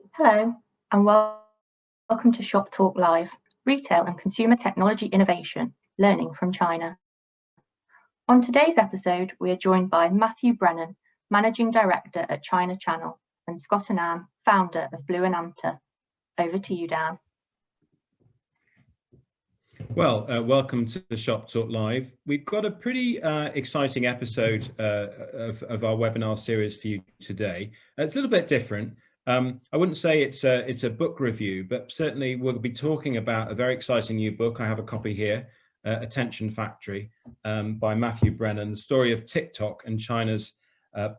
Hello, and welcome to Shop Talk Live, Retail and Consumer Technology Innovation, Learning from China. On today's episode, we are joined by Matthew Brennan, Managing Director at China Channel, and Scott and Anne, founder of Blue and Anta. Over to you, Dan. Well, welcome to the Shop Talk Live. We've got a pretty exciting episode of our webinar series for you today. It's a little bit different. I wouldn't say it's a book review, but certainly we'll be talking about a very exciting new book. I have a copy here, Attention Factory, by Matthew Brennan, the story of Tik-Tok and China's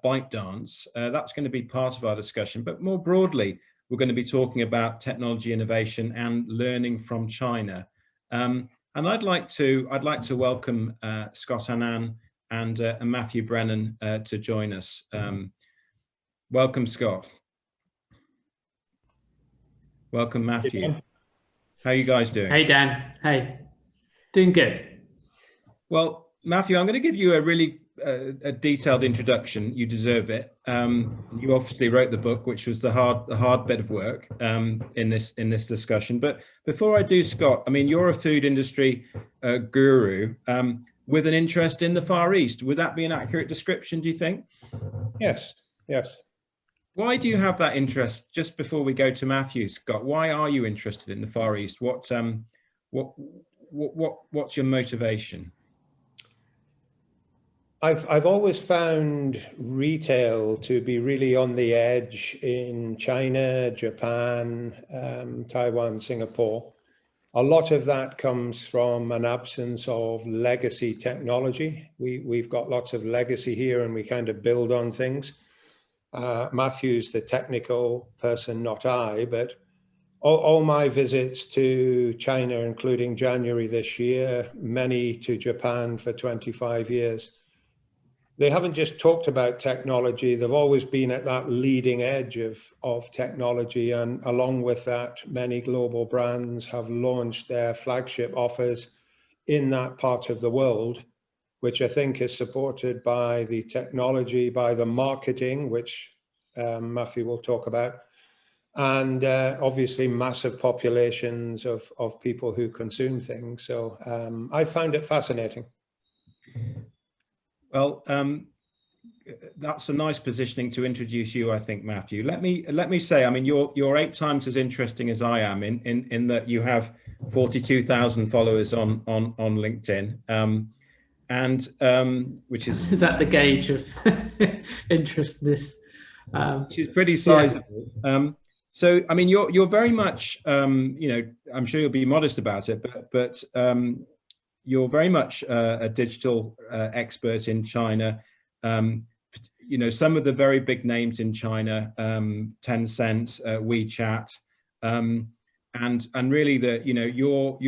bite dance. That's going to be part of our discussion, but more broadly, we're going to be talking about technology innovation and learning from China. And I'd like to welcome Scott and Anne and Matthew Brennan to join us. Welcome, Scott. Welcome, Matthew. Hey, how are you guys doing? Hey, Dan. Hey, doing good. Well, Matthew, I'm going to give you a really a detailed introduction. You deserve it. You obviously wrote the book, which was the hard bit of work in this discussion. But before I do, Scott, I mean, you're a food industry guru with an interest in the Far East. Would that be an accurate description, do you think? Yes. Why do you have that interest? Just before we go to Matthew, Scott, why are you interested in the Far East? What's your motivation? I've always found retail to be really on the edge in China, Japan, Taiwan, Singapore. A lot of that comes from an absence of legacy technology. We've got lots of legacy here and we kind of build on things. Matthew's the technical person, not I, but all my visits to China, including January this year, many to Japan for 25 years, they haven't just talked about technology, they've always been at that leading edge of technology. And along with that, many global brands have launched their flagship offers in that part of the world, which I think is supported by the technology, by the marketing, which Matthew will talk about, and obviously massive populations of people who consume things. So I found it fascinating. Well, that's a nice positioning to introduce you, I think, Matthew. Let me say, I mean, you're 8 times as interesting as I am in that you have 42,000 followers on LinkedIn. Which is that the gauge of interest in this? Which is pretty sizable. Yeah. So I mean, you're very much, you know, I'm sure you'll be modest about it, but you're very much a digital expert in China. You know, some of the very big names in China, Tencent, WeChat. And really you're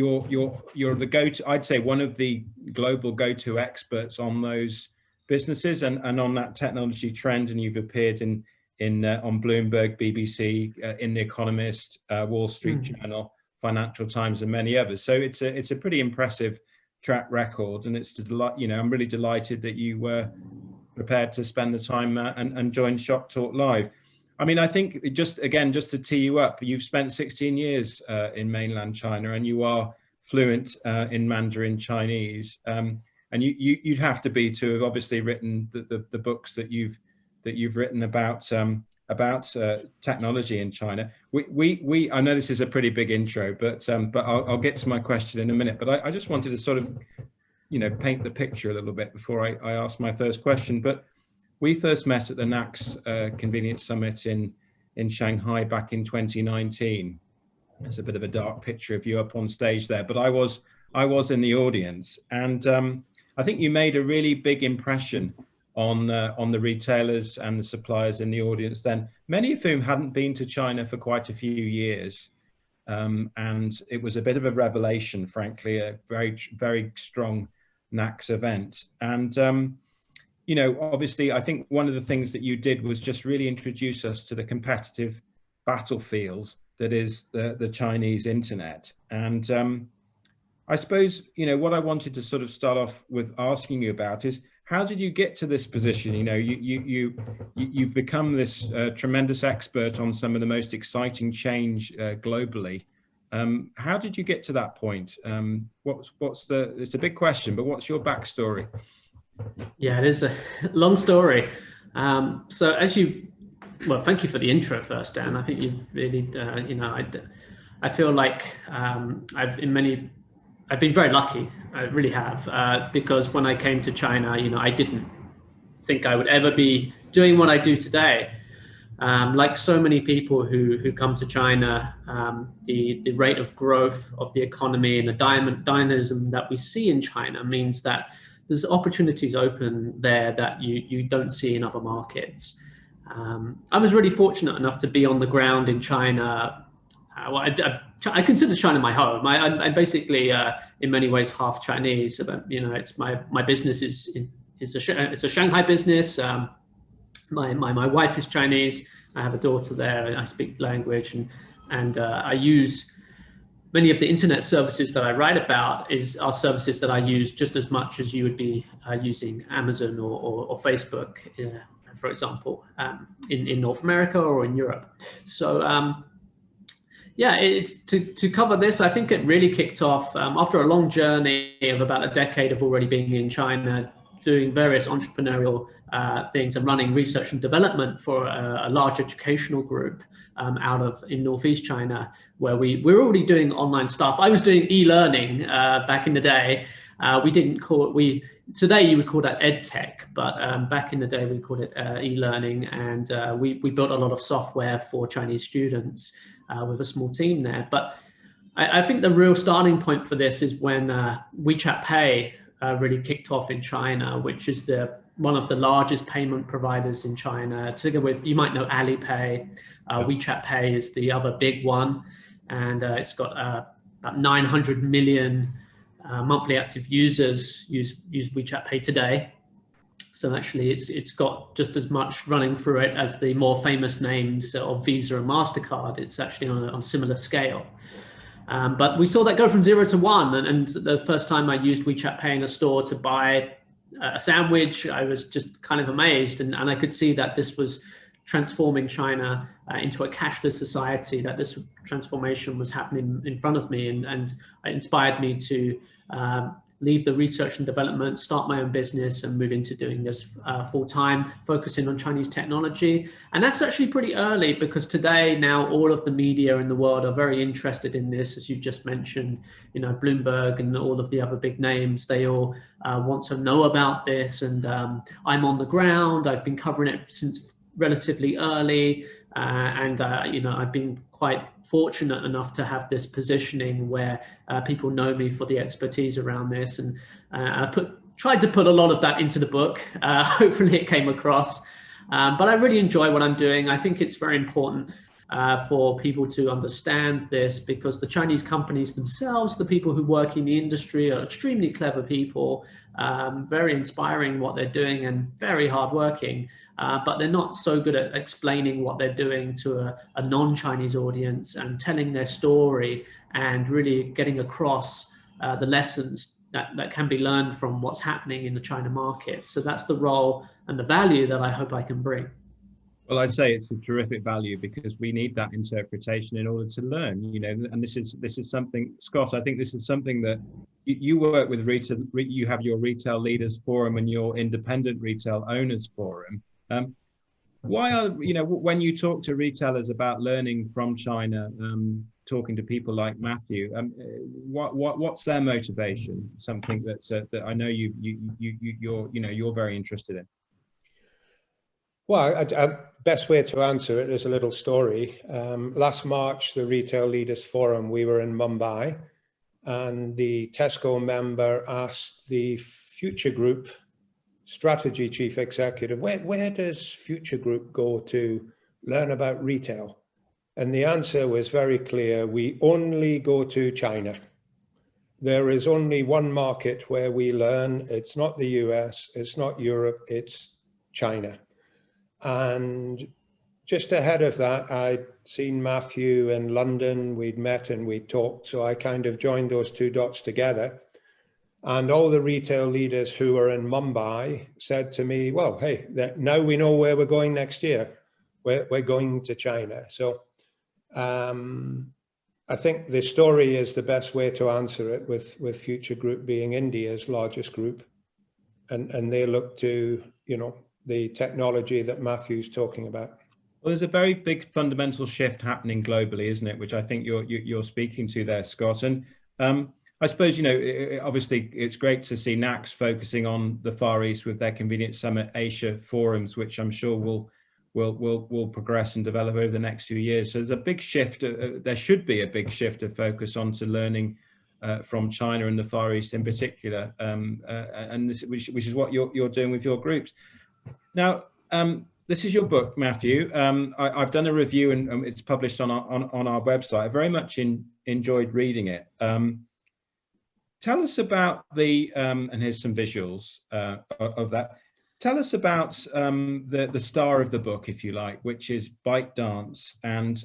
the go-to, I'd say one of the global go-to experts on those businesses and on that technology trend. And you've appeared on Bloomberg, BBC, in The Economist, Wall Street Journal, Financial Times, and many others. So it's a pretty impressive track record, and I'm really delighted that you were prepared to spend the time and join Shop Talk Live. I mean, I think just to tee you up, you've spent 16 years in mainland China, and you are fluent in Mandarin Chinese. And you'd have to be to have obviously written the books that you've written about technology in China. I know this is a pretty big intro, but I'll get to my question in a minute. But I just wanted to sort of, you know, paint the picture a little bit before I ask my first question. But we first met at the NACS Convenience Summit in Shanghai back in 2019. There's a bit of a dark picture of you up on stage there, but I was in the audience, and I think you made a really big impression on the retailers and the suppliers in the audience then, many of whom hadn't been to China for quite a few years. And it was a bit of a revelation, frankly, a very, very strong NACS event. And, you know, obviously, I think one of the things that you did was just really introduce us to the competitive battlefield that is the Chinese internet. And I suppose, you know, what I wanted to sort of start off with asking you about is, how did you get to this position? You know, you've become this tremendous expert on some of the most exciting change globally. How did you get to that point? It's a big question, but what's your backstory? Yeah, it is a long story. So well, thank you for the intro first, Dan. I think you've really, I feel like I've been very lucky. I really have, because when I came to China, I didn't think I would ever be doing what I do today. Like so many people who come to China, the rate of growth of the economy and the dynamism that we see in China means that there's opportunities open there that you don't see in other markets. I was really fortunate enough to be on the ground in China. Well, I consider China my home. I'm basically, in many ways, half Chinese. But it's my business it's a Shanghai business. My wife is Chinese. I have a daughter there. I speak the language, and I use many of the internet services that I write about are services that I use just as much as you would be using Amazon or Facebook, for example, in North America or in Europe. So yeah, to cover this, I think it really kicked off after a long journey of about a decade of already being in China, doing various entrepreneurial things and running research and development for a large educational group in Northeast China, where we're already doing online stuff. I was doing e-learning back in the day. Today you would call that ed tech, but back in the day we called it e-learning, and we built a lot of software for Chinese students with a small team there. But I think the real starting point for this is when WeChat Pay really kicked off in China, which is one of the largest payment providers in China. Together with, you might know Alipay, WeChat Pay is the other big one, and it's got about 900 million monthly active users use WeChat Pay today. So actually, it's got just as much running through it as the more famous names of Visa and MasterCard. It's actually on a similar scale. But we saw that go from 0 to 1. And the first time I used WeChat Pay in a store to buy a sandwich, I was just kind of amazed. And I could see that this was transforming China into a cashless society, that this transformation was happening in front of me. And it inspired me to leave the research and development, start my own business, and move into doing this full-time, focusing on Chinese technology. And that's actually pretty early, because today now all of the media in the world are very interested in this. As you just mentioned, Bloomberg and all of the other big names, they all want to know about this. And I'm on the ground. I've been covering it since relatively early, and I've been quite fortunate enough to have this positioning where people know me for the expertise around this, and I tried to put a lot of that into the book. Hopefully it came across, but I really enjoy what I'm doing. I think it's very important for people to understand this, because the Chinese companies themselves, the people who work in the industry, are extremely clever people, very inspiring what they're doing and very hardworking. But they're not so good at explaining what they're doing to a non-Chinese audience and telling their story and really getting across the lessons that can be learned from what's happening in the China market. So that's the role and the value that I hope I can bring. Well, I'd say it's a terrific value, because we need that interpretation in order to learn, and this is something, Scott, I think this is something that you work with retail, you have your Retail Leaders Forum and your Independent Retail Owners Forum. Why are, when you talk to retailers about learning from China, talking to people like Matthew, what's their motivation? Something that I know you're very interested in. Well, best way to answer it is a little story. Last March, the Retail Leaders Forum, we were in Mumbai, and the Tesco member asked the Future Group strategy chief executive, where does Future Group go to learn about retail? And the answer was very clear: we only go to China. There is only one market where we learn. It's not the US, it's not Europe, it's China. And just ahead of that, I'd seen Matthew in London. We'd met and we'd talked. So I kind of joined those two dots together. And all the retail leaders who were in Mumbai said to me, well, hey, now we know where we're going next year. We're going to China. So I think the story is the best way to answer it, with Future Group being India's largest group. And they look to, you know, the technology that Matthew's talking about. Well, there's a very big fundamental shift happening globally, isn't it? Which I think you're speaking to there, Scott. And I suppose, you know, obviously it's great to see NACS focusing on the Far East with their Convenience Summit Asia forums, which I'm sure will progress and develop over the next few years. So there's a big shift. There should be a big shift of focus onto learning from China and the Far East in particular, and which is what you're doing with your groups. Now, this is your book, Matthew. I've done a review and it's published on our website. I very much enjoyed reading it. Tell us about the, and here's some visuals of that. Tell us about the star of the book, if you like, which is ByteDance, and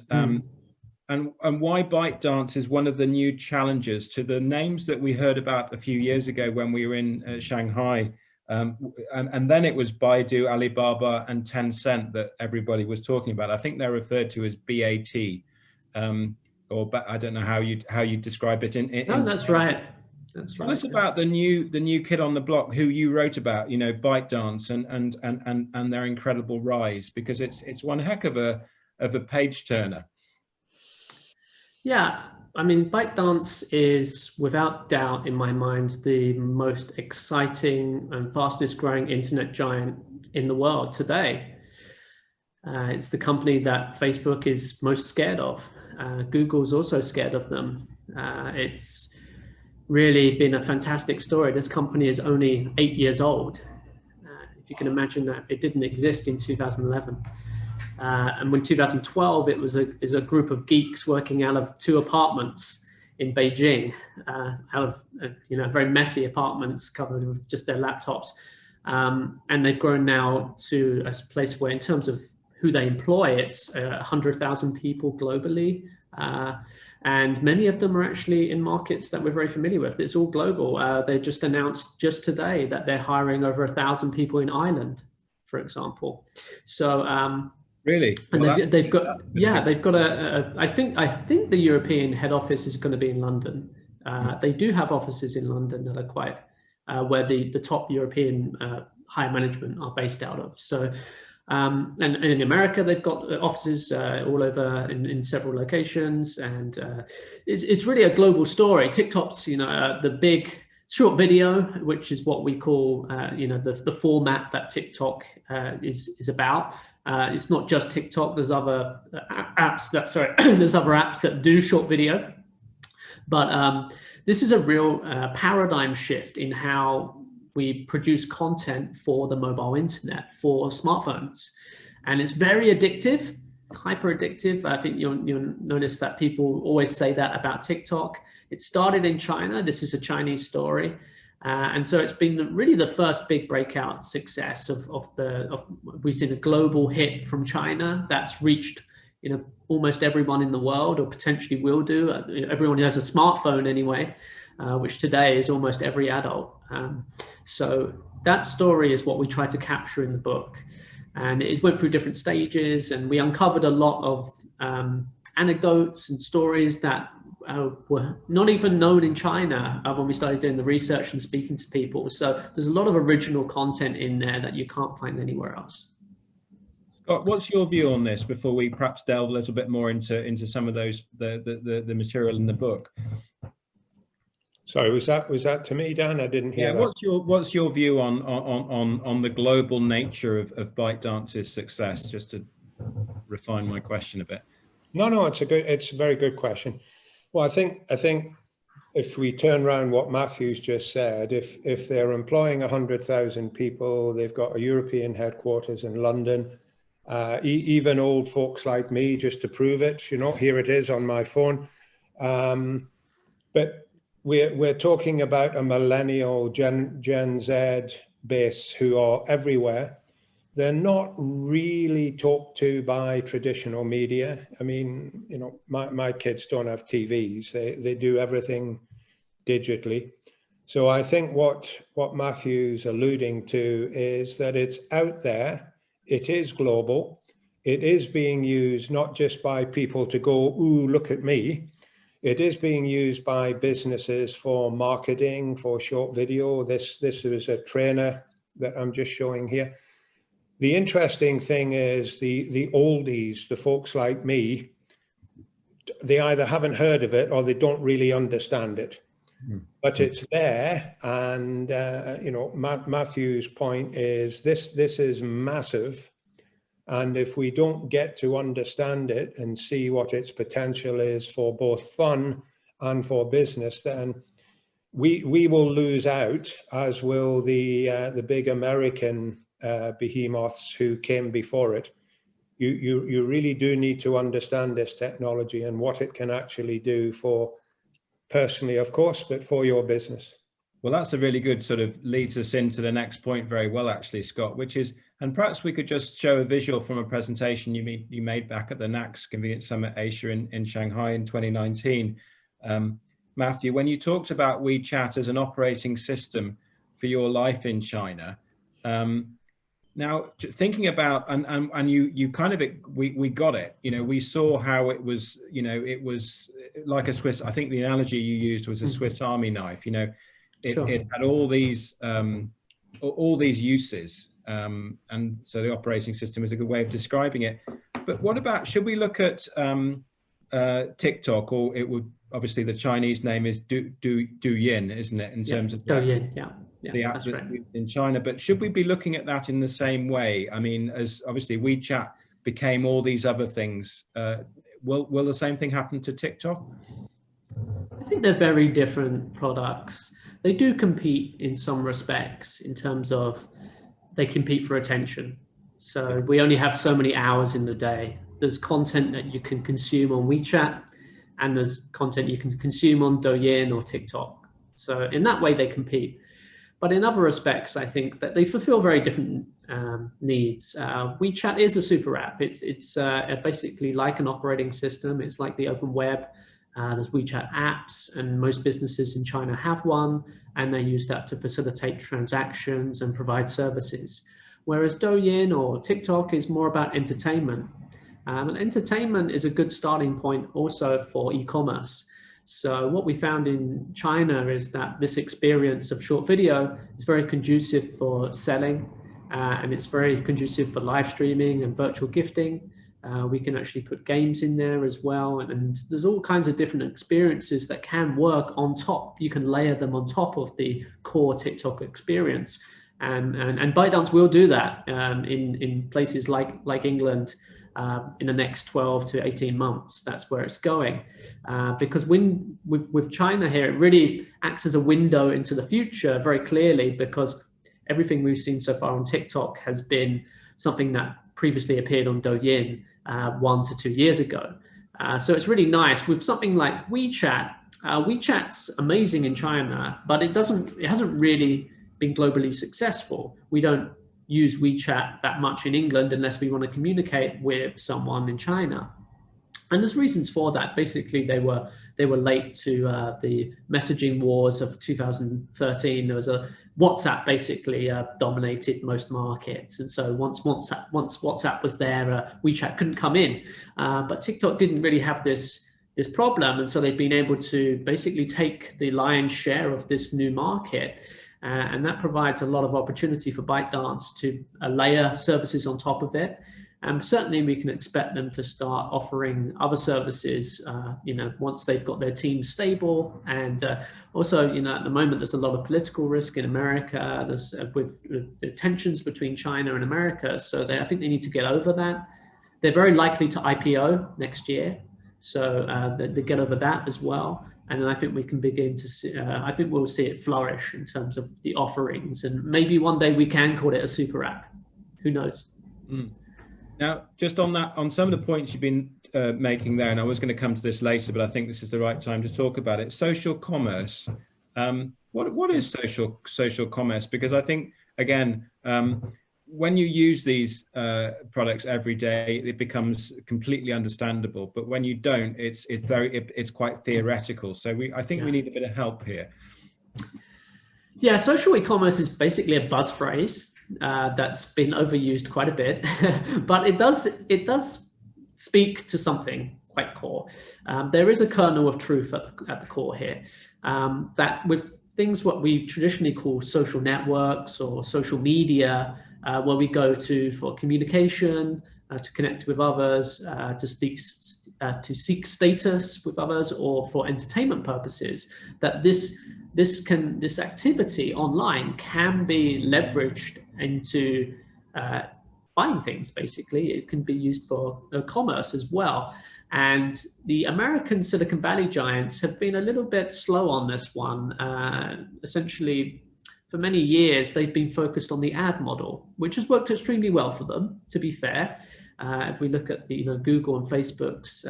why ByteDance is one of the new challenges to the names that we heard about a few years ago when we were in Shanghai. And then it was Baidu, Alibaba, and Tencent that everybody was talking about. I think they're referred to as BAT, or I don't know how you describe it. No, that's right. That's right. Tell us about the new kid on the block who you wrote about, you know, ByteDance and their incredible rise, because it's one heck of a page turner. Yeah, I mean, ByteDance is without doubt, in my mind, the most exciting and fastest growing internet giant in the world today. It's the company that Facebook is most scared of. Google's also scared of them. It's really been a fantastic story. This company is only 8 years old. If you can imagine that, it didn't exist in 2011. And in 2012, it was a group of geeks working out of 2 apartments in Beijing, out of very messy apartments covered with just their laptops. And they've grown now to a place where, in terms of who they employ, it's 100,000 people globally. And many of them are actually in markets that we're very familiar with. It's all global. They just announced just today that they're hiring over 1,000 people in Ireland, for example. So really, and they've got I think the European head office is going to be in London. They do have offices in London that are quite where the top European higher management are based out of. So. And in America, they've got offices all over in several locations, and it's really a global story. TikTok's, the big short video, which is what we call, the format that TikTok is about. It's not just TikTok. There's other apps there's other apps that do short video, but this is a real paradigm shift in how we produce content for the mobile internet, for smartphones. And it's very addictive, hyper addictive. I think you'll notice that people always say that about TikTok. It started in China. This is a Chinese story. And so it's been really the first big breakout success we've seen a global hit from China that's reached almost everyone in the world, or potentially will do. Everyone who has a smartphone anyway, which today is almost every adult. So that story is what we tried to capture in the book, and it went through different stages, and we uncovered a lot of anecdotes and stories that were not even known in China when we started doing the research and speaking to people. So there's a lot of original content in there that you can't find anywhere else. Scott, what's your view on this before we perhaps delve a little bit more into some of those the material in the book? Sorry, was that to me, Dan? I didn't hear that. What's your view on the global nature of ByteDance's success? Just to refine my question a bit. No, it's a very good question. Well, I think if we turn around what Matthew's just said, if they're employing 100,000 people, they've got a European headquarters in London. Even old folks like me, just to prove it, here it is on my phone. But we're talking about a millennial Gen Z base who are everywhere. They're not really talked to by traditional media. I mean, my kids don't have TVs. They do everything digitally. So I think what Matthew's alluding to is that it's out there, it is global, it is being used not just by people to go, ooh, look at me. It is being used by businesses for marketing, for short video. This is a trainer that I'm just showing here. The interesting thing is the oldies, the folks like me, they either haven't heard of it or they don't really understand it. But it's there, and you know, Matthew's point is this is massive, and if we don't get to understand it and see what its potential is for both fun and for business, then we will lose out, as will the big American behemoths who came before it. You really do need to understand this technology and what it can actually do for personally, of course, but for your business. Well, that's a really good sort of leads us into the next point very well, actually, Scott, which is, and perhaps we could just show a visual from a presentation you made back at the NACS Convenience Summit Asia in Shanghai in 2019. Matthew, when you talked about WeChat as an operating system for your life in China, now thinking about, and you kind of, we got it, you know, we saw how it was, you know, it was like a Swiss, I think the analogy you used was a Swiss Army knife, you know, it had all these uses. And so the operating system is a good way of describing it. But what about, should we look at TikTok, or it would, obviously the Chinese name is Douyin, isn't it, in terms of Douyin, the app that's in China, but should we be looking at that in the same way? I mean, as obviously WeChat became all these other things, will the same thing happen to TikTok? I think they're very different products. They do compete in some respects in terms of they compete for attention. So we only have so many hours in the day. There's content that you can consume on WeChat, and there's content you can consume on Douyin or TikTok. So in that way, they compete. But in other respects, I think that they fulfill very different needs. WeChat is a super app. It's basically like an operating system. It's like the open web. There's WeChat apps, and most businesses in China have one, and they use that to facilitate transactions and provide services. Whereas Douyin or TikTok is more about entertainment. And entertainment is a good starting point also for e-commerce. So what we found in China is that this experience of short video is very conducive for selling, and it's very conducive for live streaming and virtual gifting. We can actually put games in there as well, and there's all kinds of different experiences that can work on top. You can layer them on top of the core TikTok experience, and ByteDance will do that in places like England. In the next 12 to 18 months, that's where it's going. Because with China here, it really acts as a window into the future very clearly, because everything we've seen so far on TikTok has been something that previously appeared on Douyin 1 to 2 years ago. So it's really nice with something like WeChat. WeChat's amazing in China, but it hasn't really been globally successful. We don't use WeChat that much in England unless we want to communicate with someone in China. And there's reasons for that. Basically, they were late to the messaging wars of 2013. There was a WhatsApp basically dominated most markets, and so once WhatsApp was there, WeChat couldn't come in. But TikTok didn't really have this problem, and so they've been able to basically take the lion's share of this new market. And that provides a lot of opportunity for ByteDance to layer services on top of it. And certainly we can expect them to start offering other services, once they've got their team stable. And also, at the moment, there's a lot of political risk in America. There's with the tensions between China and America. So I think they need to get over that. They're very likely to IPO next year. So they get over that as well. And then I think we can begin to see, I think we'll see it flourish in terms of the offerings. And maybe one day we can call it a super app. Who knows? Now, just on that, on some of the points you've been making there, and I was going to come to this later, but I think this is the right time to talk about it. Social commerce. What is social commerce? Because I think, again, when you use these products every day, it becomes completely understandable. But when you don't, it's quite theoretical. So I think we need a bit of help here. Yeah, social e-commerce is basically a buzz phrase that's been overused quite a bit, but it does speak to something quite core. There is a kernel of truth at the core here, that with things what we traditionally call social networks or social media, where we go to for communication, to connect with others, to seek status with others, or for entertainment purposes, that this activity online can be leveraged into buying things. Basically, it can be used for commerce as well. And the American Silicon Valley giants have been a little bit slow on this one. Essentially, for many years, they've been focused on the ad model, which has worked extremely well for them, to be fair. If we look at the Google and Facebook's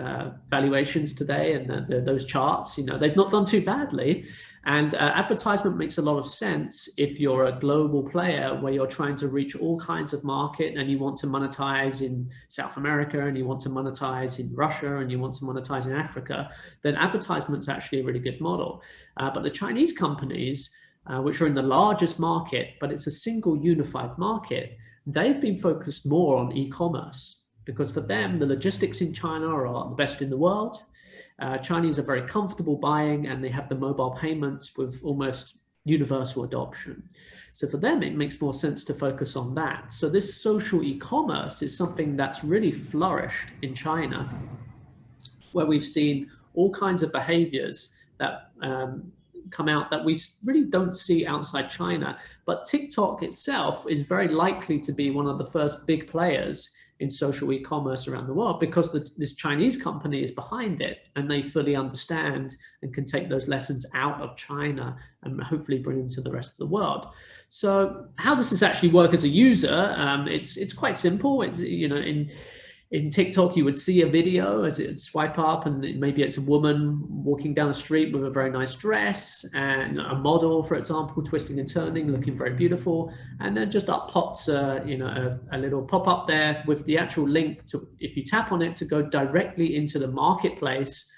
valuations today and those charts, they've not done too badly. And advertisement makes a lot of sense if you're a global player where you're trying to reach all kinds of market and you want to monetize in South America and you want to monetize in Russia and you want to monetize in Africa, then advertisement's actually a really good model. But the Chinese companies, which are in the largest market, but it's a single unified market, they've been focused more on e-commerce because for them, the logistics in China are the best in the world. Chinese are very comfortable buying and they have the mobile payments with almost universal adoption. So for them, it makes more sense to focus on that. So this social e-commerce is something that's really flourished in China, where we've seen all kinds of behaviors that come out that we really don't see outside China. But TikTok itself is very likely to be one of the first big players in social e-commerce around the world because this Chinese company is behind it and they fully understand and can take those lessons out of China and hopefully bring them to the rest of the world. So how does this actually work as a user? It's quite simple. In TikTok, you would see a video as it swipe up, and maybe it's a woman walking down the street with a very nice dress, and a model, for example, twisting and turning, looking very beautiful. And then just up pops, a little pop-up there with the actual link to, if you tap on it, to go directly into the marketplace,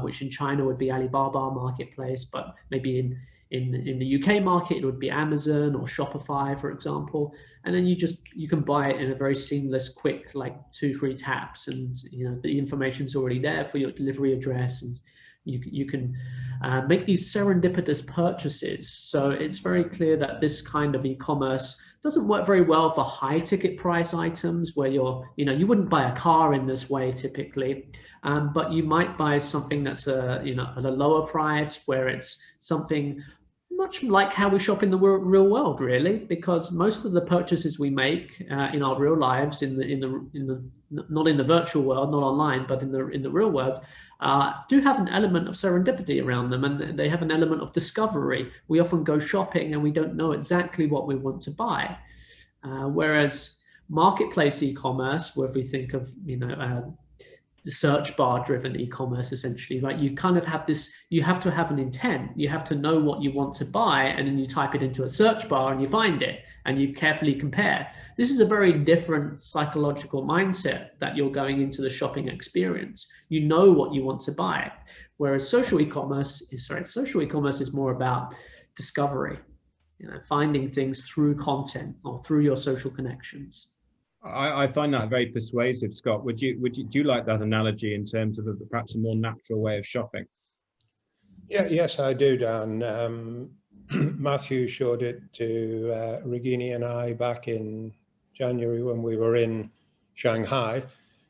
which in China would be Alibaba marketplace, but maybe in the UK market, it would be Amazon or Shopify, for example. And then you can buy it in a very seamless, quick, like 2-3 taps, and the information's already there for your delivery address, and you can make these serendipitous purchases. So it's very clear that this kind of e-commerce doesn't work very well for high ticket price items where you wouldn't buy a car in this way typically, but you might buy something that's at a lower price, where it's something much like how we shop in the real world, really, because most of the purchases we make in our real lives, not in the virtual world, not online, but in the real world, do have an element of serendipity around them, and they have an element of discovery. We often go shopping and we don't know exactly what we want to buy, whereas marketplace e-commerce, where if we think of the search bar driven e-commerce, essentially, right? You kind of have this, you have to have an intent, you have to know what you want to buy, and then you type it into a search bar and you find it and you carefully compare. This is a very different psychological mindset that you're going into the shopping experience. You know what you want to buy, whereas social e-commerce is more about discovery, finding things through content or through your social connections. I find that very persuasive, Scott. Do you like that analogy in terms of perhaps a more natural way of shopping? Yes, I do, Dan. Matthew showed it to Regina and I back in January when we were in Shanghai.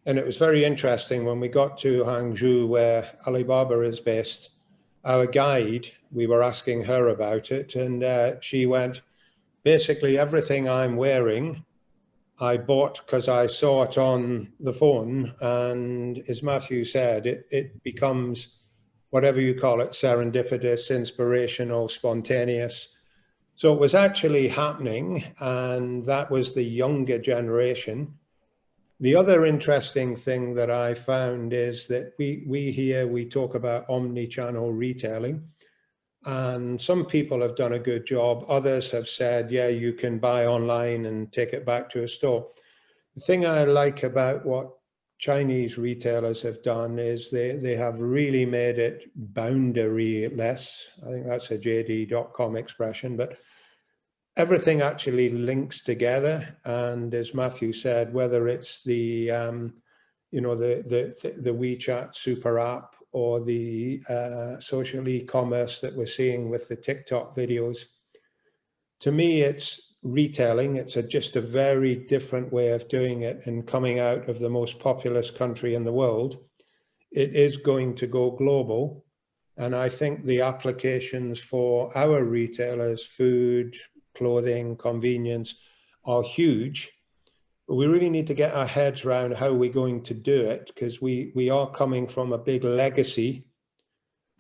And it was very interesting when we got to Hangzhou, where Alibaba is based. Our guide, we were asking her about it, and she went, basically everything I'm wearing I bought because I saw it on the phone, and as Matthew said, it becomes whatever you call it, serendipitous, inspirational, spontaneous. So it was actually happening, and that was the younger generation. The other interesting thing that I found is that we talk about omni-channel retailing. And some people have done a good job. Others have said, yeah, you can buy online and take it back to a store. The thing I like about what Chinese retailers have done is they have really made it boundary-less. I think that's a JD.com expression, but everything actually links together. And as Matthew said, whether it's the the WeChat super app or the social e-commerce that we're seeing with the TikTok videos, to me, it's retailing. It's just a very different way of doing it, and coming out of the most populous country in the world, it is going to go global. And I think the applications for our retailers, food, clothing, convenience, are huge. But we really need to get our heads around how we're going to do it, because we are coming from a big legacy,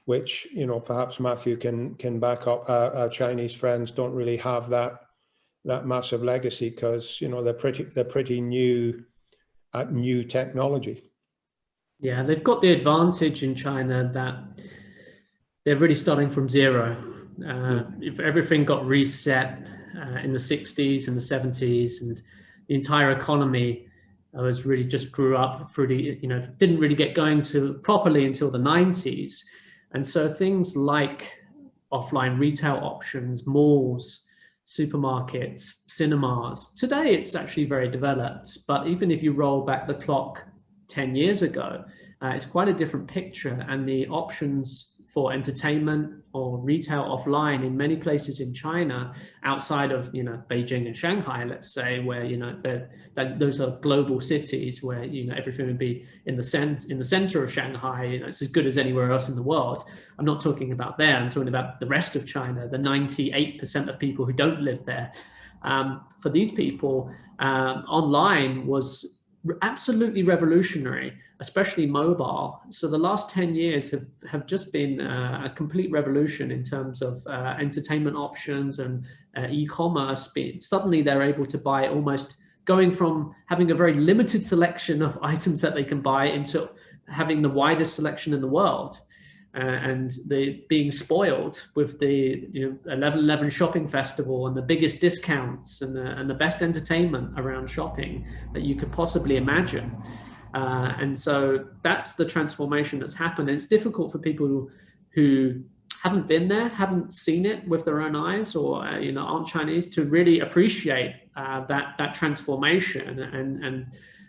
which, perhaps Matthew can back up. Our Chinese friends don't really have that massive legacy, because they're pretty new at new technology. Yeah, they've got the advantage in China that they're really starting from zero. If everything got reset in the 60s and the 70s, and the entire economy was really just grew up through the, didn't really get going properly until the 90s. And so things like offline retail options, malls, supermarkets, cinemas, today it's actually very developed. But even if you roll back the clock 10 years ago, it's quite a different picture. And the options for entertainment or retail offline in many places in China, outside of Beijing and Shanghai, let's say, where those are global cities where everything would be in the center of Shanghai. It's as good as anywhere else in the world. I'm not talking about there. I'm talking about the rest of China, the 98% of people who don't live there. For these people, online was absolutely revolutionary, especially mobile. So the last 10 years have just been a complete revolution in terms of entertainment options and e-commerce. Suddenly they're able to buy, almost going from having a very limited selection of items that they can buy into having the widest selection in the world. And they being spoiled with the 11/11 shopping festival and the biggest discounts and the best entertainment around shopping that you could possibly imagine. And so that's the transformation that's happened. And it's difficult for people who haven't been there, haven't seen it with their own eyes, or aren't Chinese, to really appreciate that transformation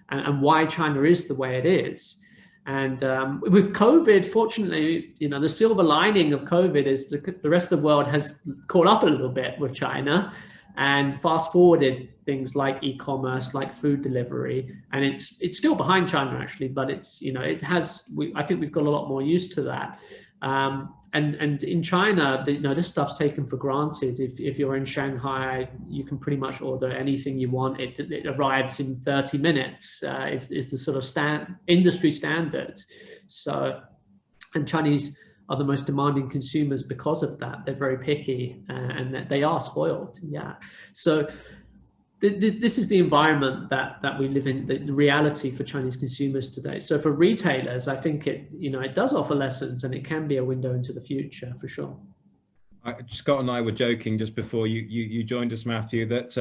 and why China is the way it is. And with COVID, fortunately, the silver lining of COVID is the rest of the world has caught up a little bit with China and fast forwarded things like e-commerce, like food delivery. And it's still behind China, actually, but I think we've got a lot more used to that. And in China, this stuff's taken for granted. If you're in Shanghai, you can pretty much order anything you want. It arrives in 30 minutes. Is the sort of industry standard. So, and Chinese are the most demanding consumers because of that. They're very picky and they are spoiled. Yeah. So this is the environment that we live in, the reality for Chinese consumers today. So for retailers, I think it does offer lessons, and it can be a window into the future for sure. Scott and I were joking just before you joined us, Matthew, that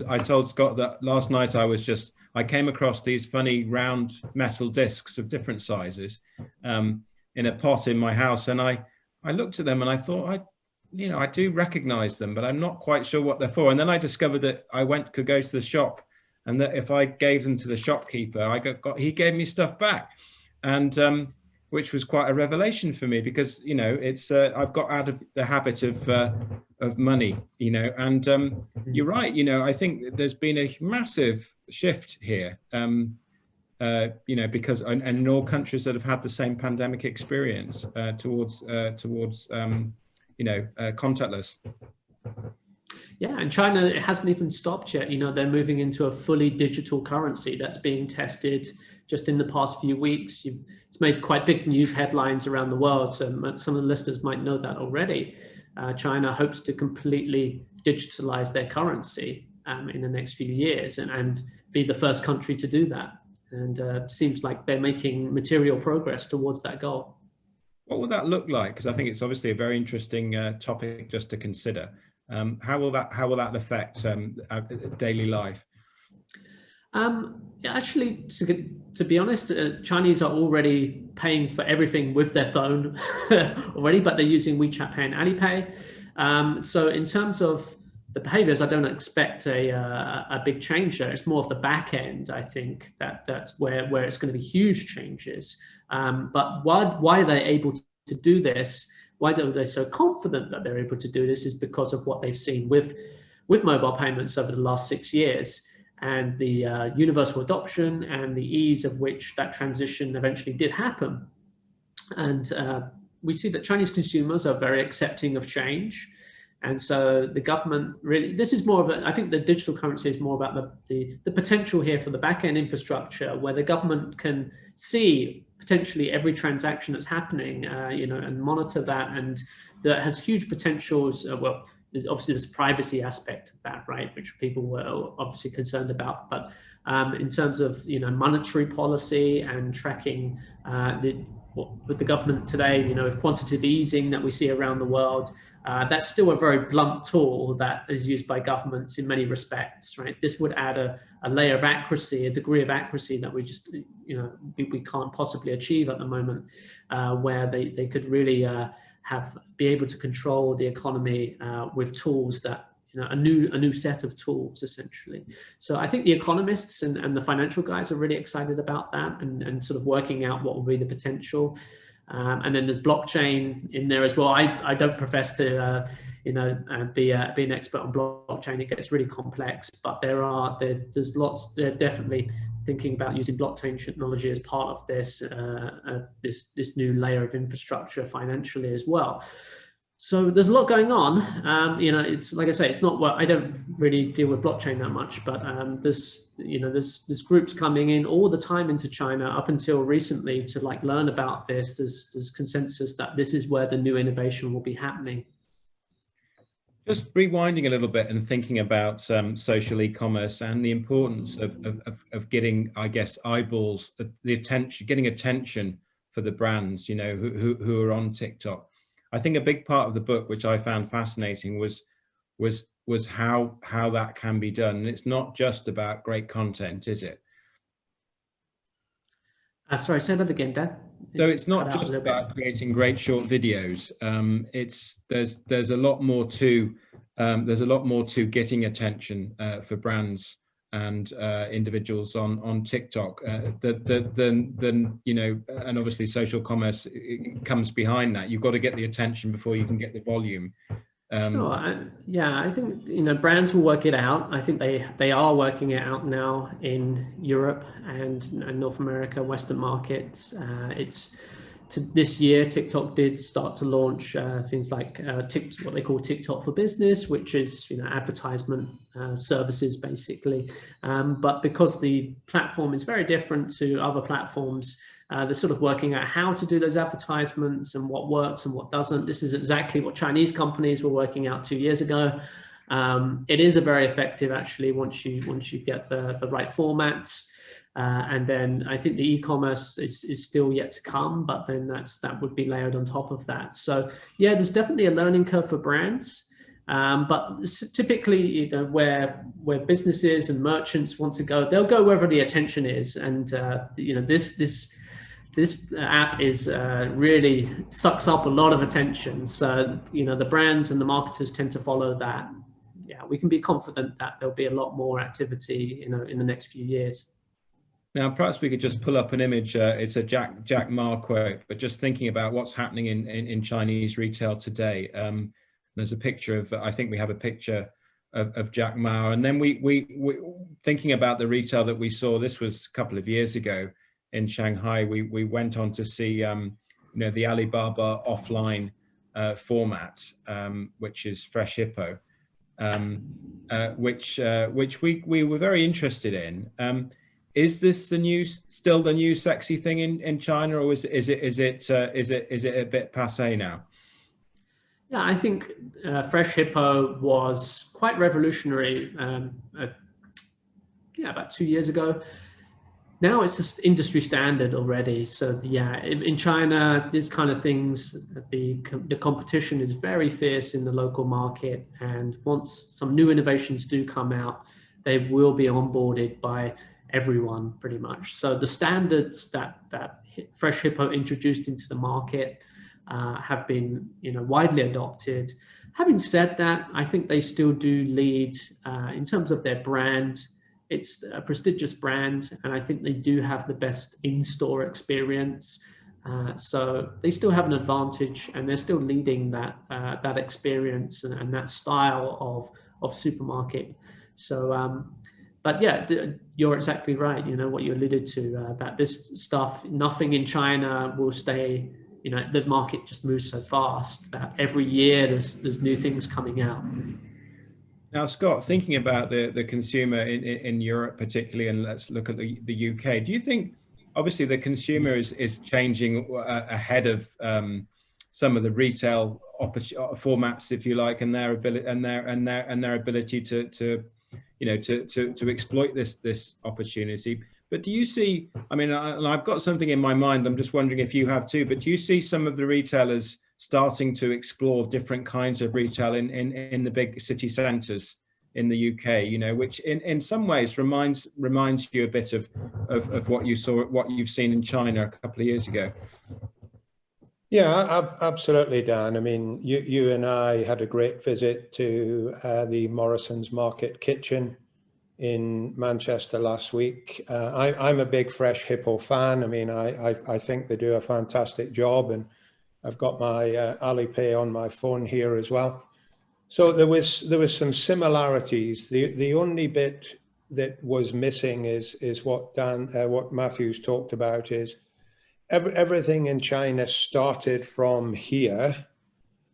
I told Scott that last night I came across these funny round metal discs of different sizes in a pot in my house, and I looked at them and I thought, I do recognize them, but I'm not quite sure what they're for. And then I discovered that I could go to the shop, and that if I gave them to the shopkeeper, he gave me stuff back, and which was quite a revelation for me, because it's I've got out of the habit of money, and you're right. I think there's been a massive shift here, because in all countries that have had the same pandemic experience towards contactless. Yeah, and China, it hasn't even stopped yet. They're moving into a fully digital currency that's being tested just in the past few weeks. It's made quite big news headlines around the world, so some of the listeners might know that already. China hopes to completely digitalize their currency in the next few years and be the first country to do that. And seems like they're making material progress towards that goal. What will that look like? Because I think it's obviously a very interesting topic just to consider. How will that affect daily life? Yeah, actually, to be honest, Chinese are already paying for everything with their phone already, but they're using WeChat Pay and Alipay. So in terms of the behaviors, I don't expect a big change there. It's more of the back end, I think, that's where it's going to be huge changes. But why are they able to do this? Why are they so confident that they're able to do this is because of what they've seen with mobile payments over the last 6 years, and the universal adoption and the ease of which that transition eventually did happen. And we see that Chinese consumers are very accepting of change. And so the government really, this is more of a, I think the digital currency is more about the potential here for the back-end infrastructure, where the government can see potentially every transaction that's happening, and monitor that, and that has huge potentials. Well, there's obviously this privacy aspect of that, right, which people were obviously concerned about. But in terms of monetary policy and tracking with the government today, with quantitative easing that we see around the world, that's still a very blunt tool that is used by governments in many respects, right? This would add a layer of accuracy, a degree of accuracy that we just, we can't possibly achieve at the moment, where they could really be able to control the economy with tools that, a new set of tools, essentially. So I think the economists and the financial guys are really excited about that, and sort of working out what will be the potential. And then there's blockchain in there as well. I don't profess to be an expert on blockchain. It gets really complex, but there's lots. They're definitely thinking about using blockchain technology as part of this new layer of infrastructure financially as well. So there's a lot going on. It's like I say, it's not what I don't really deal with blockchain that much, but there's groups coming in all the time into China up until recently to learn about this. There's consensus that this is where the new innovation will be happening. Just rewinding a little bit and thinking about social e-commerce and the importance of getting, I guess, eyeballs, the attention, getting attention for the brands, who are on TikTok. I think a big part of the book, which I found fascinating, was how that can be done. And it's not just about great content, is it? Sorry, say that again, Dan. So it's not just about creating great short videos. There's a lot more to getting attention for brands and individuals on TikTok than and obviously social commerce comes behind that. You've got to get the attention before you can get the volume. Sure. I think brands will work it out. I think they are working it out now in Europe and North America, Western markets. This year, TikTok did start to launch things like what they call TikTok for Business, which is advertisement services basically. But because the platform is very different to other platforms, they're sort of working out how to do those advertisements and what works and what doesn't. This is exactly what Chinese companies were working out 2 years ago. It is a very effective, actually, once you get the right formats. And then I think the e-commerce is still yet to come, but then that would be layered on top of that. So yeah, there's definitely a learning curve for brands. But typically, where businesses and merchants want to go, they'll go wherever the attention is. And this app is really sucks up a lot of attention. So the brands and the marketers tend to follow that. Yeah, we can be confident that there'll be a lot more activity, in the next few years. Now, perhaps we could just pull up an image. It's a Jack Ma quote, but just thinking about what's happening in Chinese retail today. There's a picture of, I think we have a picture of Jack Ma, and then we thinking about the retail that we saw. This was a couple of years ago in Shanghai. We went on to see the Alibaba offline format, which is Fresh Hippo, which we were very interested in. Is this still the new sexy thing in China, or is it a bit passé now? Yeah, I think Fresh Hippo was quite revolutionary about 2 years ago. Now it's just industry standard already. So yeah, in China, these kind of things, the competition is very fierce in the local market. And once some new innovations do come out, they will be onboarded by everyone pretty much. So the standards that Fresh Hippo introduced into the market have been, widely adopted. Having said that, I think they still do lead in terms of their brand. It's a prestigious brand, and I think they do have the best in-store experience. So they still have an advantage, and they're still leading that experience and that style of supermarket. So, but yeah, you're exactly right. What you alluded to, that this stuff, nothing in China will stay. The market just moves so fast that every year there's new things coming out. Now, Scott, thinking about the consumer in Europe particularly, and let's look at the UK, do you think, obviously the consumer is changing ahead of some of the retail formats, if you like, and their ability to exploit this opportunity? But do you see, I mean, I've got something in my mind, I'm just wondering if you have too, but do you see some of the retailers starting to explore different kinds of retail in the big city centres in the UK, which in some ways reminds you a bit of what you've seen in China a couple of years ago? Yeah, absolutely, Dan. I mean, you and I had a great visit to the Morrison's Market Kitchen in Manchester last week. I'm a big Fresh Hippo fan. I mean, I think they do a fantastic job, and I've got my Alipay on my phone here as well. So there was some similarities. The only bit that was missing is what Matthew's talked about, is everything in China started from here,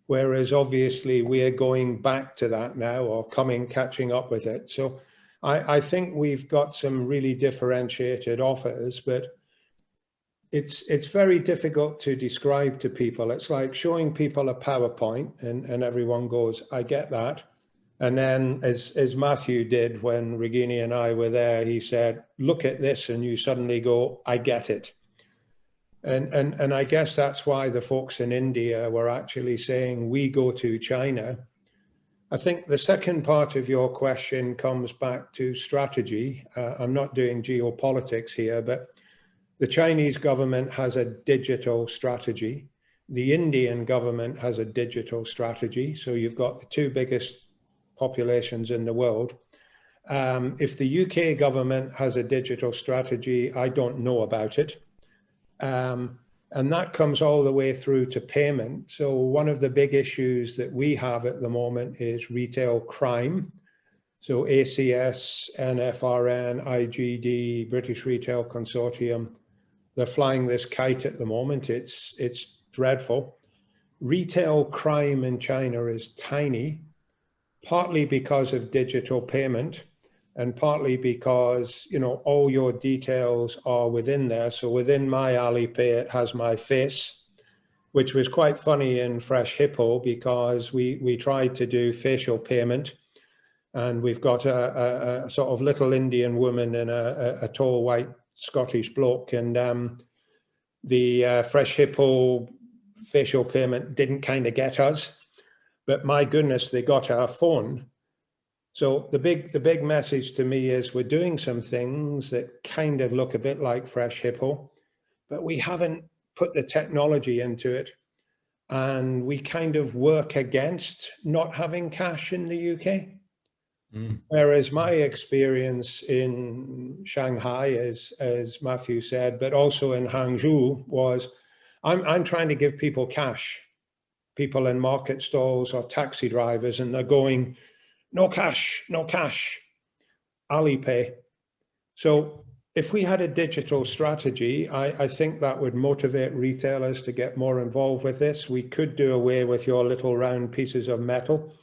whereas obviously we are going back to that now, or catching up with it. So I think we've got some really differentiated offers, but it's very difficult to describe to people. It's like showing people a PowerPoint and everyone goes, I get that. And then as Matthew did when Regina and I were there, he said, look at this, and you suddenly go, I get it. And I guess that's why the folks in India were actually saying, we go to China. I think the second part of your question comes back to strategy. I'm not doing geopolitics here, but the Chinese government has a digital strategy. The Indian government has a digital strategy. So you've got the two biggest populations in the world. If the UK government has a digital strategy, I don't know about it. And that comes all the way through to payment. So one of the big issues that we have at the moment is retail crime. So ACS, NFRN, IGD, British Retail Consortium, they're flying this kite at the moment. It's dreadful. Retail crime in China is tiny, partly because of digital payment, and partly because, all your details are within there. So within my Alipay, it has my face, which was quite funny in Fresh Hippo, because we tried to do facial payment, and we've got a sort of little Indian woman and a tall white Scottish bloke, and the Fresh Hippo facial payment didn't kind of get us, but my goodness, they got our phone. So the big message to me is we're doing some things that kind of look a bit like Fresh Hippo, but we haven't put the technology into it, and we kind of work against not having cash in the UK. Whereas my experience in Shanghai, as Matthew said, but also in Hangzhou, was I'm trying to give people cash, people in market stalls or taxi drivers, and they're going, no cash, Alipay. So if we had a digital strategy, I think that would motivate retailers to get more involved with this. We could do away with your little round pieces of metal,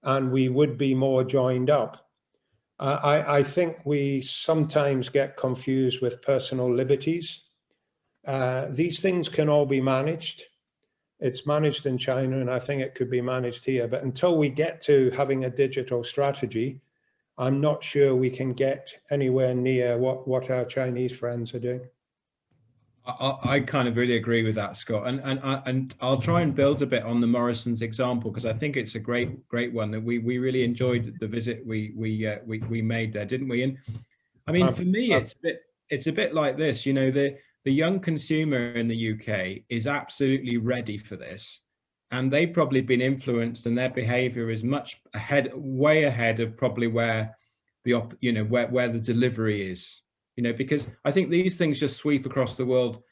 and we would be more joined up. I think we sometimes get confused with personal liberties. These things can all be managed. It's managed in China, and I think it could be managed here. But until we get to having a digital strategy, I'm not sure we can get anywhere near what our Chinese friends are doing. I kind of really agree with that, Scott, and I'll try and build a bit on the Morrison's example, because I think it's a great one that we really enjoyed the visit we made there, didn't we? And I mean, for me, it's a bit like this, you know, the young consumer in the UK is absolutely ready for this, and they've probably been influenced, and their behavior is much ahead, way ahead of probably where where the delivery is, you know, because I think these things just sweep across the world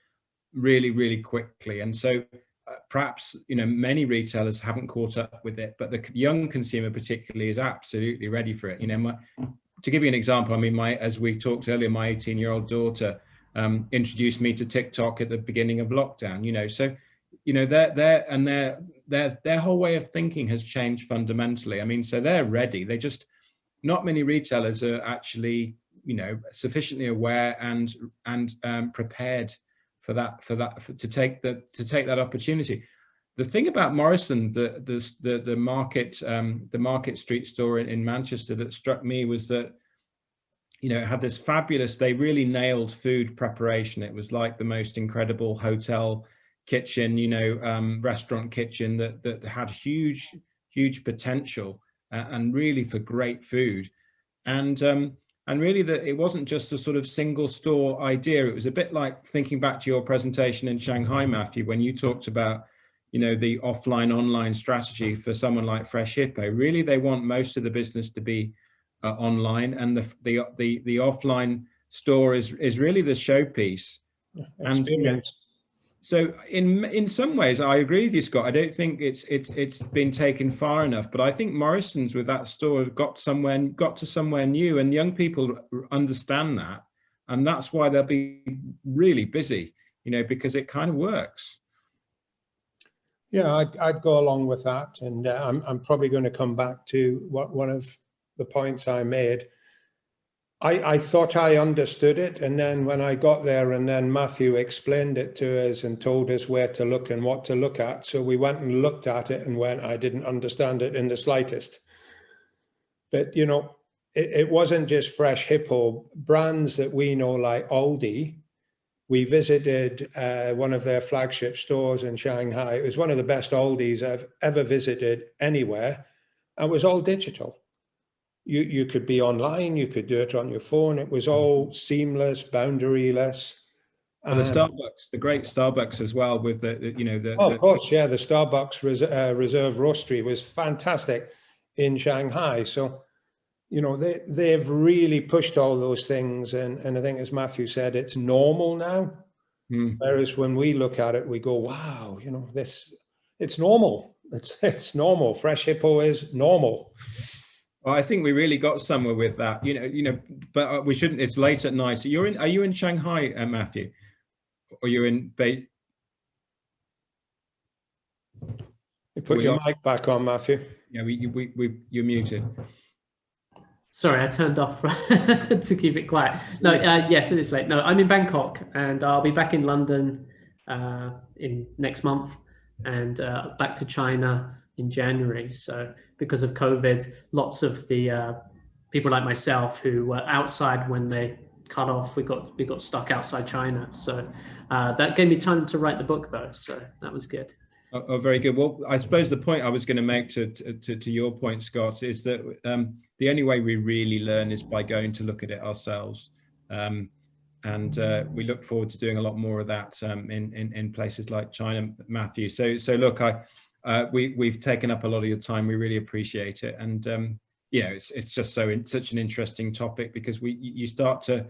really, really quickly. And so perhaps, you know, many retailers haven't caught up with it, but the young consumer particularly is absolutely ready for it. You know, to give you an example, I mean, as we talked earlier, my 18-year-old daughter introduced me to TikTok at the beginning of lockdown, you know, so, you know, their whole way of thinking has changed fundamentally. I mean, so they're ready. They just, not many retailers are actually, you know, sufficiently aware and prepared to take that opportunity. The thing about Morrison, the Market Street store in Manchester that struck me was that, you know, it had this fabulous, they really nailed food preparation. It was like the most incredible hotel kitchen, you know, restaurant kitchen that had huge potential and really for great food. And really that it wasn't just a sort of single store idea. It was a bit like thinking back to your presentation in Shanghai, Matthew, when you talked about, you know, the offline online strategy for someone like Fresh Hippo. Really, they want most of the business to be online, and the offline store is really the showpiece. And you know, so in some ways, I agree with you, Scott. I don't think it's been taken far enough, but I think Morrison's with that store have got to somewhere new, and young people understand that, and that's why they'll be really busy, you know, because it kind of works. Yeah, I'd go along with that, and I'm probably going to come back to one of the points I made. I thought I understood it, and then when I got there, and then Matthew explained it to us and told us where to look and what to look at, so we went and looked at it and went, I didn't understand it in the slightest. But, you know, it wasn't just Fresh Hippo. Brands that we know, like Aldi, we visited one of their flagship stores in Shanghai. It was one of the best Aldis I've ever visited anywhere. And it was all digital. You could be online, you could do it on your phone. It was all seamless, boundaryless. And the Starbucks, the great Starbucks as well, with of course, yeah, the Starbucks Reserve Roastery was fantastic in Shanghai. So, you know, they've really pushed all those things, and I think, as Matthew said, it's normal now. Whereas when we look at it, we go, wow, you know, it's normal. It's normal. Fresh Hippo is normal. Well, I think we really got somewhere with that, you know, but we shouldn't. It's late at night. So are you in Shanghai, Matthew, or you're in Beijing? You put your mic back on, Matthew. Yeah, you're muted. Sorry, I turned off to keep it quiet. No, yes, it is late. No, I'm in Bangkok, and I'll be back in London in next month, and back to China in January. So because of COVID, lots of the people like myself who were outside when they cut off, we got stuck outside China. So that gave me time to write the book, though. So that was good. Oh, very good. Well, I suppose the point I was going to make to your point, Scott, is that the only way we really learn is by going to look at it ourselves. And we look forward to doing a lot more of that in places like China, Matthew. So look, we've taken up a lot of your time. We really appreciate it. And you know, it's just such an interesting topic, because you start to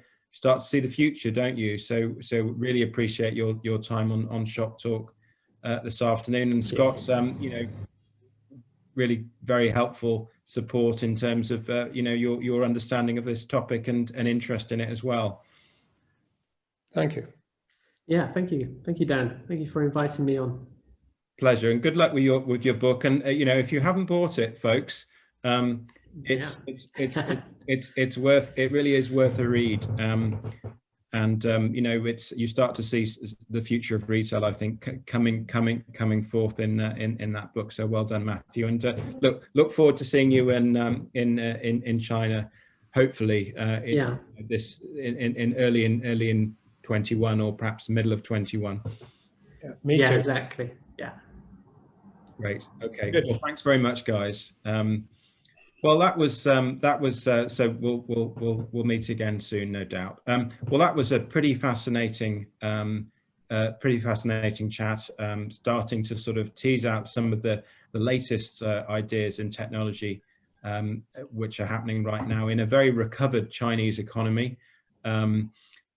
see the future, don't you? So really appreciate your time on Shop Talk this afternoon. And Scott, you know, really very helpful support in terms of you know, your understanding of this topic and interest in it as well. Thank you. Yeah, thank you, Dan. Thank you for inviting me on. Pleasure, and good luck with your book. And you know, if you haven't bought it, folks, it's worth, it really is worth a read. And you know, you start to see the future of retail, I think, coming forth in that book. So well done, Matthew. And look forward to seeing you in China, hopefully early in 21, or perhaps middle of 21. Yeah, me too. Exactly. Yeah. Great. Okay. Good. Well, thanks very much, guys. Well, Well, that was so we'll meet again soon, no doubt. Well, that was a pretty fascinating chat, starting to sort of tease out some of the latest ideas in technology which are happening right now in a very recovered Chinese economy. You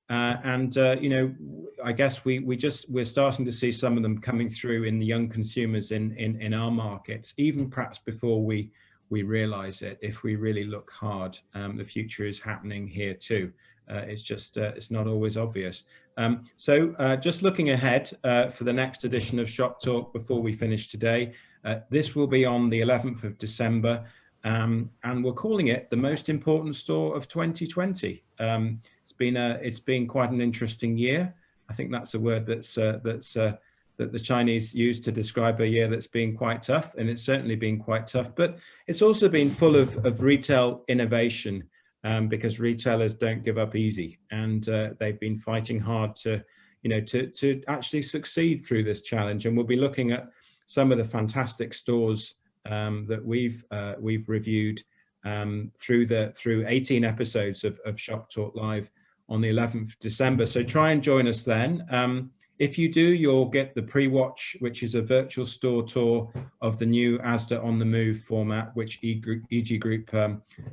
know, I guess we're starting to see some of them coming through in the young consumers in our markets, even perhaps before we realize it. If we really look hard, the future is happening here too. It's just it's not always obvious. Just looking ahead for the next edition of Shop Talk before we finish today, this will be on the 11th of December. And we're calling it the most important store of 2020. It's been quite an interesting year. I think that's a word that the Chinese use to describe a year that's been quite tough, and it's certainly been quite tough. But it's also been full of retail innovation, because retailers don't give up easy, and they've been fighting hard to actually succeed through this challenge. And we'll be looking at some of the fantastic stores that we've reviewed through 18 episodes of Shop Talk Live on the 11th of December. So try and join us then. If you do, you'll get the pre-watch, which is a virtual store tour of the new Asda On The Move format, which EG Group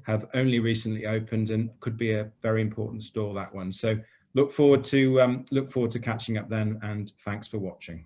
have only recently opened, and could be a very important store, that one. So look forward to catching up then, and thanks for watching.